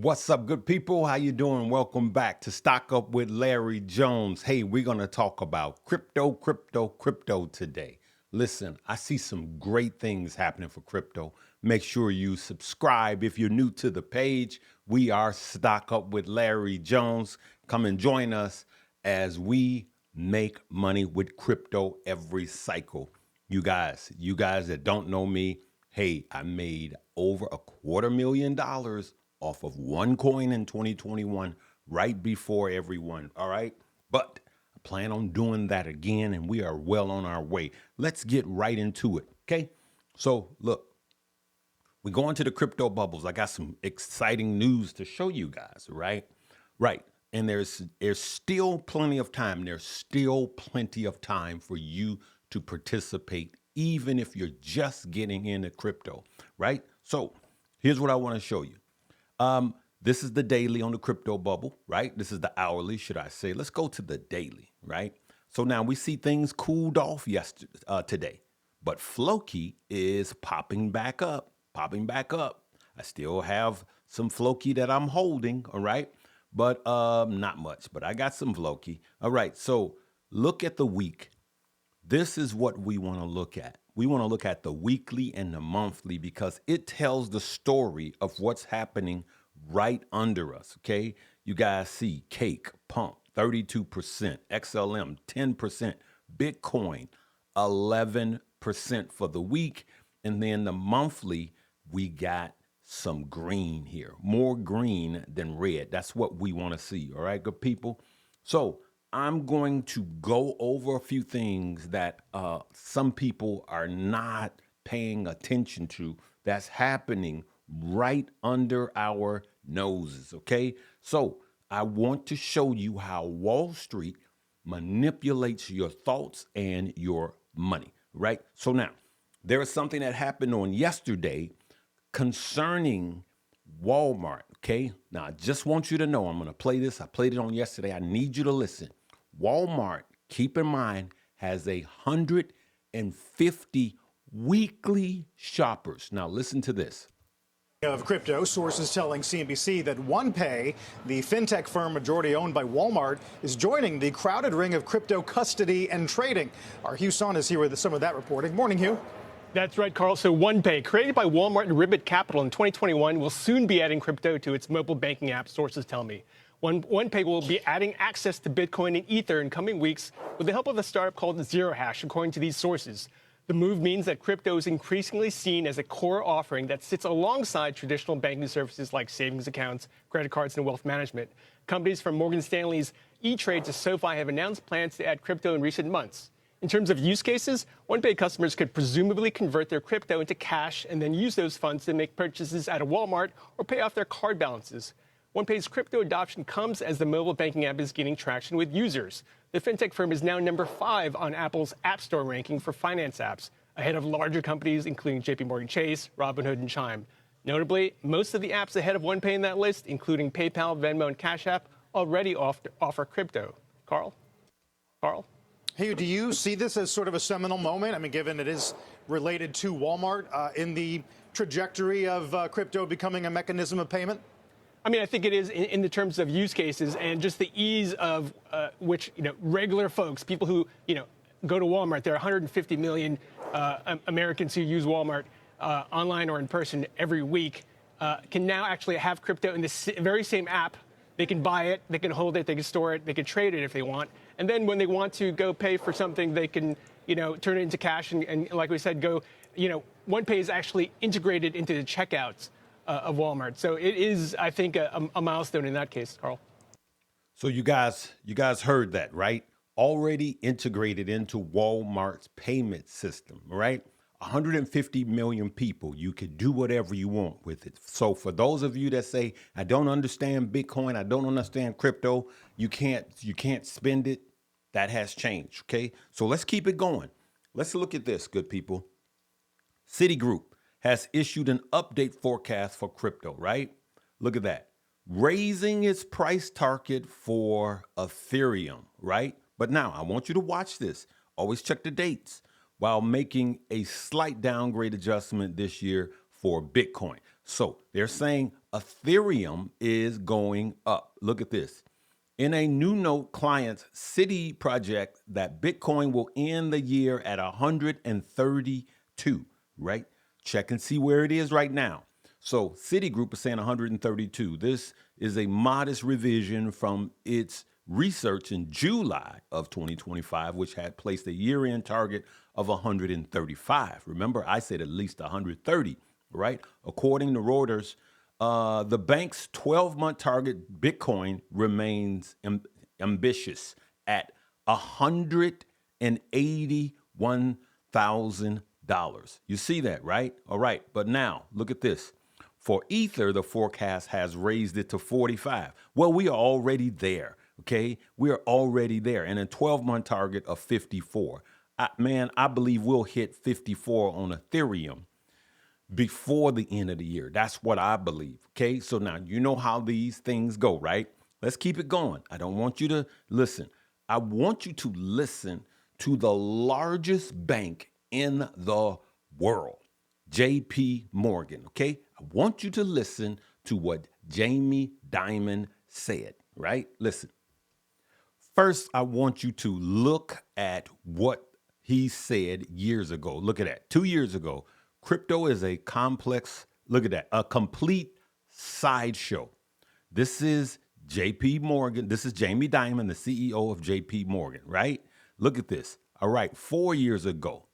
What's up, good people? How you doing? Welcome back to Stock Up with Larry Jones. Hey, we're going to talk about crypto today. Listen, I see some great things happening for crypto. Make sure you subscribe if you're new to the page. We are Stock Up with Larry Jones. Come and join us as we make money with crypto every cycle. You guys that don't know me, hey, I made over $250,000 off of one coin in 2021, right before everyone. All right. But I plan on doing that again, and we are well on our way. Let's get right into it. Okay. So, look, we go into the crypto bubbles. I got some exciting news to show you guys, right? Right. And there's still plenty of time. There's still plenty of time for you to participate, even if you're just getting into crypto, right? So here's what I want to show you. This is the daily on the crypto bubble, right? This is the hourly, should I say. Let's go to the daily, right? So now we see things cooled off today, but Floki is popping back up. I still have some Floki that I'm holding, all right? But not much, but I got some Floki. All right, so look at the week. This is what we want to look at. We want to look at the weekly and the monthly because it tells the story of what's happening right under us, okay? You guys see Cake, Pump, 32%, XLM, 10%, Bitcoin, 11% for the week. And then the monthly, we got some green here, more green than red. That's what we want to see, all right, good people? So I'm going to go over a few things that some people are not paying attention to that's happening right under our noses, okay? So I want to show you how Wall Street manipulates your thoughts and your money, right? So now, there is something that happened on yesterday concerning Walmart, okay? Now, I just want you to know, I'm going to play this. I played it on yesterday. I need you to listen. Walmart, keep in mind, has 150 weekly shoppers. Now, listen to this. Of crypto, sources telling CNBC that OnePay, the fintech firm majority owned by Walmart, is joining the crowded ring of crypto custody and trading. Our Hugh Son is here with some of that reporting. Morning, Hugh. That's right, Carl. So OnePay, created by Walmart and Ribbit Capital in 2021, will soon be adding crypto to its mobile banking app, sources tell me. OnePay will be adding access to Bitcoin and Ether in coming weeks with the help of a startup called Zero Hash, according to these sources. The move means that crypto is increasingly seen as a core offering that sits alongside traditional banking services like savings accounts, credit cards, and wealth management. Companies from Morgan Stanley's E-Trade to SoFi have announced plans to add crypto in recent months. In terms of use cases, OnePay customers could presumably convert their crypto into cash and then use those funds to make purchases at a Walmart or pay off their card balances. OnePay's crypto adoption comes as the mobile banking app is gaining traction with users. The fintech firm is now number 5 on Apple's App Store ranking for finance apps, ahead of larger companies including JPMorgan Chase, Robinhood, and Chime. Notably, most of the apps ahead of OnePay in that list, including PayPal, Venmo, and Cash App, already offer crypto. Carl? Hey, do you see this as sort of a seminal moment? I mean, given it is related to Walmart in the trajectory of crypto becoming a mechanism of payment? I mean, I think it is in the terms of use cases and just the ease of which, regular folks, people who, go to Walmart, there are 150 million Americans who use Walmart online or in person every week, can now actually have crypto in the very same app. They can buy it, they can hold it, they can store it, they can trade it if they want. And then when they want to go pay for something, they can, turn it into cash and like we said, OnePay is actually integrated into the checkouts of Walmart. So it is, I think, a milestone in that case, Carl. So you guys heard that, right? Already integrated into Walmart's payment system, right? 150 million people. You could do whatever you want with it. So for those of you that say, I don't understand Bitcoin, I don't understand crypto, you can't spend it, that has changed, okay? So let's keep it going. Let's look at this, good people. Citigroup has issued an update forecast for crypto, right? Look at that. Raising its price target for Ethereum, right? But now I want you to watch this. Always check the dates, while making a slight downgrade adjustment this year for Bitcoin. So they're saying Ethereum is going up. Look at this. In a new note, clients City project that Bitcoin will end the year at 132, right? Check and see where it is right now. So Citigroup is saying 132. This is a modest revision from its research in July of 2025, which had placed a year-end target of 135. Remember, I said at least 130, right? According to Reuters, the bank's 12-month target Bitcoin remains ambitious at $181,000. You see that, right? All right, but now look at this. For Ether, the forecast has raised it to 45. Well, we are already there, okay? We are already there. And a 12-month target of 54. I believe we'll hit 54 on Ethereum before the end of the year. That's what I believe. Okay. So now you know how these things go, right? Let's keep it going. I don't want you to listen. I want you to listen to the largest bank in the world, JP Morgan. Okay. I want you to listen to what Jamie Dimon said, right? Listen. First, I want you to look at what he said years ago. Look at that. 2 years ago, crypto is a complex, look at that, a complete sideshow. This is JP Morgan. This is Jamie Dimon, the CEO of JP Morgan, right? Look at this. All right, 4 years ago,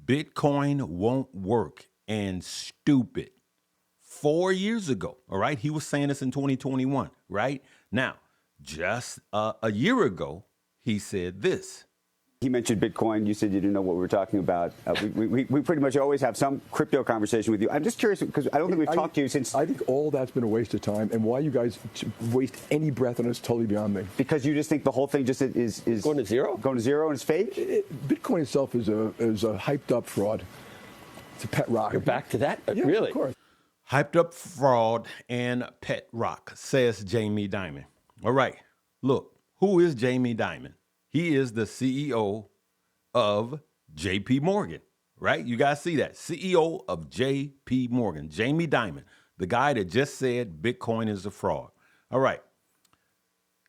Bitcoin won't work and stupid. 4 years ago, all right? He was saying this in 2021, right? Now, just a year ago, he said this. He mentioned Bitcoin. You said you didn't know what we were talking about. We pretty much always have some crypto conversation with you. I'm just curious because I don't think we've talked to you since. I think all that's been a waste of time, and why you guys waste any breath on it is totally beyond me. Because you just think the whole thing just is going to zero? Going to zero and it's fake? Bitcoin itself is a hyped up fraud. It's a pet rock. You're back to that? Yeah, Really? Of course. Hyped up fraud and pet rock, says Jamie Dimon. All right, look, who is Jamie Dimon? He is the CEO of JP Morgan, right? You guys see that? CEO of JP Morgan, Jamie Dimon, the guy that just said Bitcoin is a fraud. All right.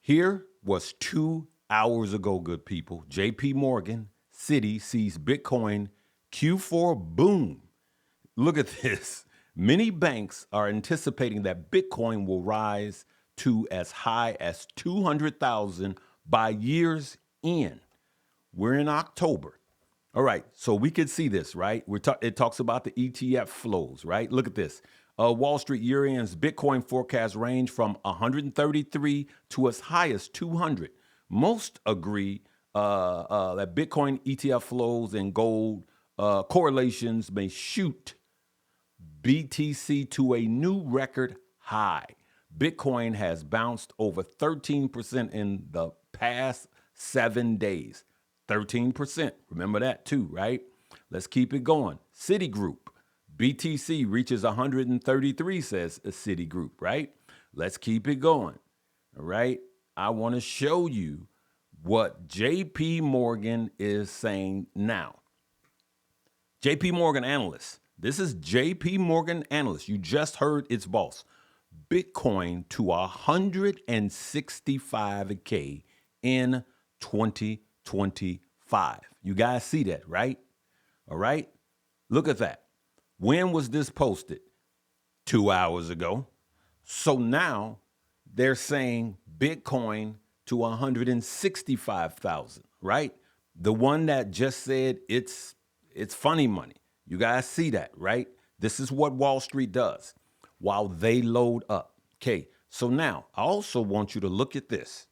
Here was 2 hours ago, good people. JP Morgan City sees Bitcoin Q4 boom. Look at this. Many banks are anticipating that Bitcoin will rise to as high as 200,000 by year's end. We're in October. All right, so we could see this, right? It talks about the ETF flows, right? Look at this. Wall Street year-end's Bitcoin forecast range from 133 to as high as 200. Most agree that Bitcoin ETF flows and gold correlations may shoot BTC to a new record high. Bitcoin has bounced over 13% in the past 7 days. 13%. Remember that too, right? Let's keep it going. Citigroup. BTC reaches 133, says Citigroup, right? Let's keep it going. All right. I want to show you what JP Morgan is saying now. JP Morgan analyst. This is JP Morgan analyst. You just heard its boss. Bitcoin to 165K in 2025. You guys see that, right? All right. Look at that. When was this posted? 2 hours ago. So now they're saying Bitcoin to 165,000, right? The one that just said it's funny money. You guys see that, right? This is what Wall Street does while they load up. Okay, so now I also want you to look at this,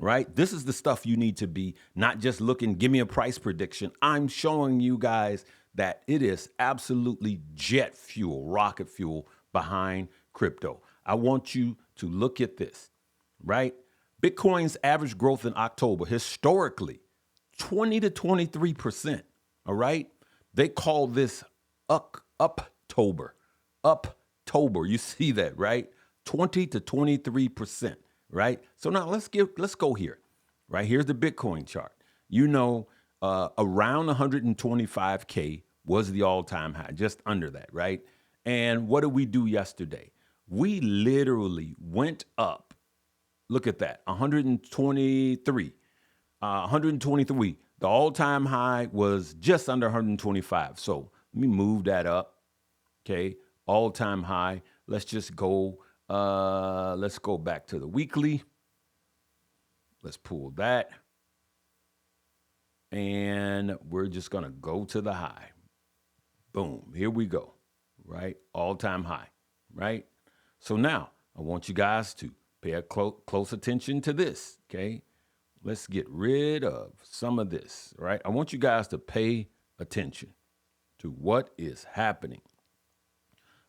right? This is the stuff you need to be not just looking, give me a price prediction. I'm showing you guys that it is absolutely jet fuel, rocket fuel behind crypto. I want you to look at this, right? Bitcoin's average growth in October, historically, 20 to 23%, all right? They call this Uptober. You see that, right? 20 to 23%, right? So now let's go here, right? Here's the Bitcoin chart. You know, around 125K was the all-time high, just under that, right? And what did we do yesterday? We literally went up. Look at that, 123. 123. The all-time high was just under 125. So let me move that up. Okay, all-time high. Let's just go. Let's go back to the weekly. Let's pull that. And we're just going to go to the high. Boom. Here we go. Right? All-time high. Right? So now I want you guys to pay a close attention to this. Okay? Let's get rid of some of this. Right? I want you guys to pay attention to what is happening.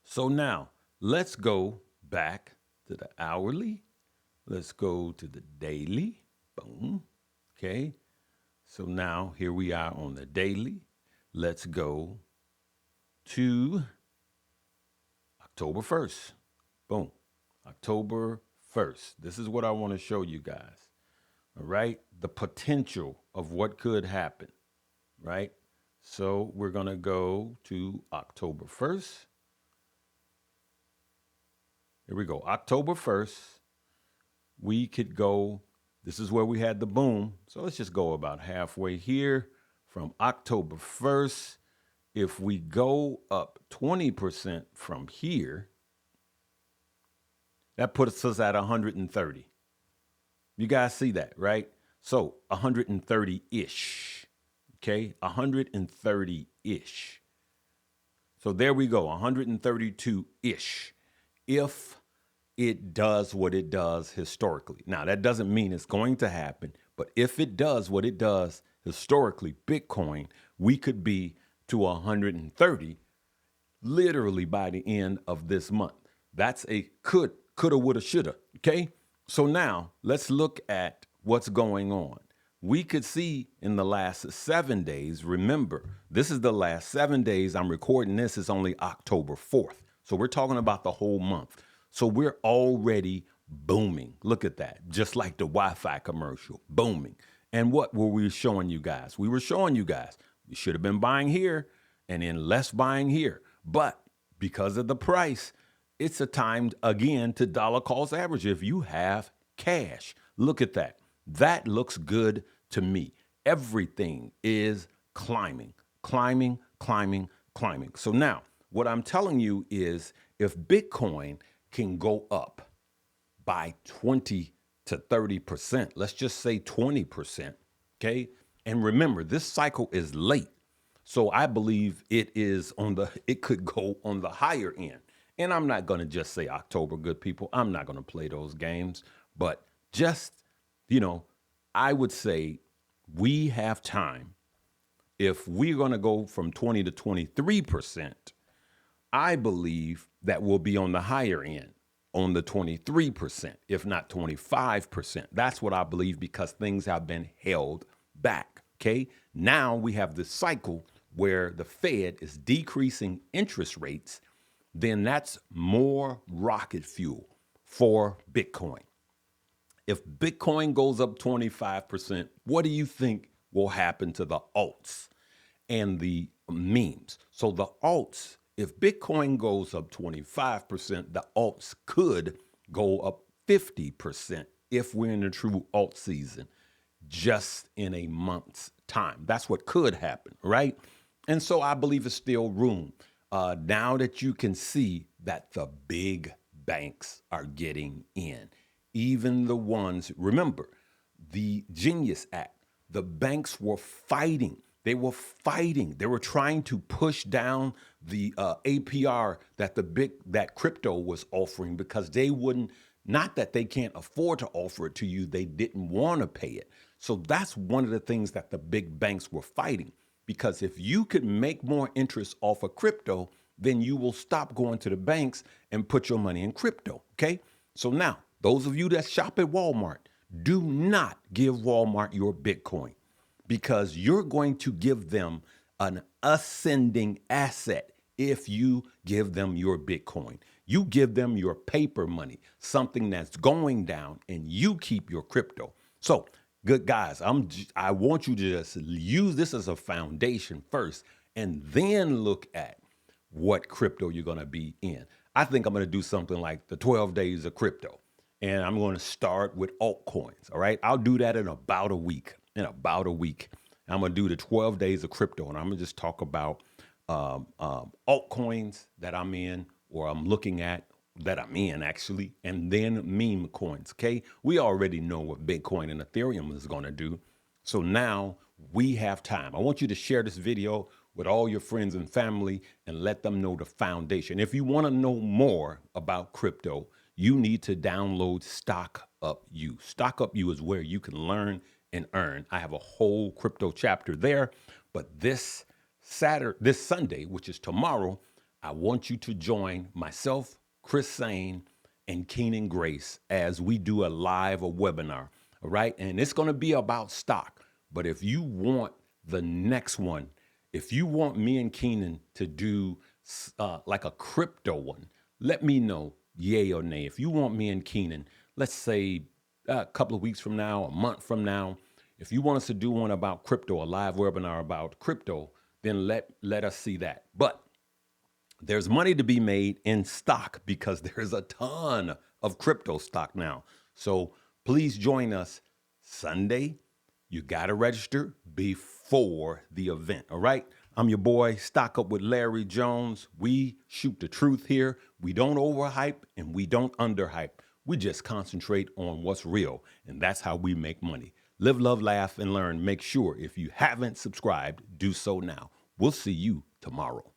So now let's go back to the hourly. Let's go to the daily. Boom. Okay. So now here we are on the daily. Let's go to October 1st. Boom. October 1st. This is what I want to show you guys. All right. The potential of what could happen. Right. So we're going to go to October 1st. Here we go. October 1st. We could go. This is where we had the boom. So let's just go about halfway here from October 1st. If we go up 20% from here, that puts us at 130. You guys see that, right? So 130-ish. Okay, 130-ish. So there we go, 132-ish. If it does what it does historically. Now, that doesn't mean it's going to happen, but if it does what it does historically, Bitcoin, we could be to 130 literally by the end of this month. That's a coulda, woulda, shoulda, okay? So now let's look at what's going on. We could see in the last 7 days, remember, this is the last 7 days. I'm recording this, it's only October 4th. So we're talking about the whole month. So we're already booming. Look at that. Just like the Wi-Fi commercial, booming. And what were we showing you guys? We were showing you guys we should have been buying here and then less buying here. But because of the price, it's a time, again, to dollar cost average. If you have cash, look at that. That looks good to me. Everything is climbing, climbing, climbing, climbing. So now what I'm telling you is if Bitcoin can go up by 20 to 30%, let's just say 20%, okay? And remember, this cycle is late. So I believe it could go on the higher end. And I'm not going to just say October, good people. I'm not going to play those games. But just, I would say we have time. If we're going to go from 20 to 23%, I believe that we'll be on the higher end, on the 23%, if not 25%. That's what I believe because things have been held back, okay? Now we have this cycle where the Fed is decreasing interest rates, then that's more rocket fuel for Bitcoin. If Bitcoin goes up 25%, what do you think will happen to the alts and the memes? So the alts, if Bitcoin goes up 25%, the alts could go up 50% if we're in a true alt season, just in a month's time. That's what could happen, right? And so I believe it's still room. Now that you can see that the big banks are getting in, even the ones, remember, the Genius Act, the banks were fighting. They were fighting. They were trying to push down the APR that crypto was offering because they wouldn't, not that they can't afford to offer it to you, they didn't want to pay it. So that's one of the things that the big banks were fighting. Because if you could make more interest off of crypto, then you will stop going to the banks and put your money in crypto, okay? So now, those of you that shop at Walmart, do not give Walmart your Bitcoin because you're going to give them an ascending asset if you give them your Bitcoin. You give them your paper money, something that's going down, and you keep your crypto. So, good guys, I want you to just use this as a foundation first and then look at what crypto you're going to be in. I think I'm going to do something like the 12 days of crypto. And I'm going to start with altcoins. All right. I'll do that in about a week. I'm going to do the 12 days of crypto. And I'm going to just talk about altcoins that I'm in, or I'm looking at, that I'm in actually, and then meme coins. Okay. We already know what Bitcoin and Ethereum is going to do. So now we have time. I want you to share this video with all your friends and family and let them know the foundation. If you want to know more about crypto, you need to download Stock Up You. Stock Up You is where you can learn and earn. I have a whole crypto chapter there, but this Sunday, which is tomorrow, I want you to join myself, Chris Sane, and Keenan Grace as we do a webinar. All right. And it's going to be about stock. But if you want the next one, if you want me and Keenan to do like a crypto one, let me know, yay or nay. If you want me and Keenan, let's say a couple of weeks from now, a month from now, if you want us to do one about crypto, a live webinar about crypto, then let us see that. But there's money to be made in stock because there's a ton of crypto stock now. So please join us Sunday. You got to register before the event. All right. I'm your boy, Stock Up with Larry Jones. We shoot the truth here. We don't overhype and we don't underhype. We just concentrate on what's real. And that's how we make money. Live, love, laugh, and learn. Make sure if you haven't subscribed, do so now. We'll see you tomorrow.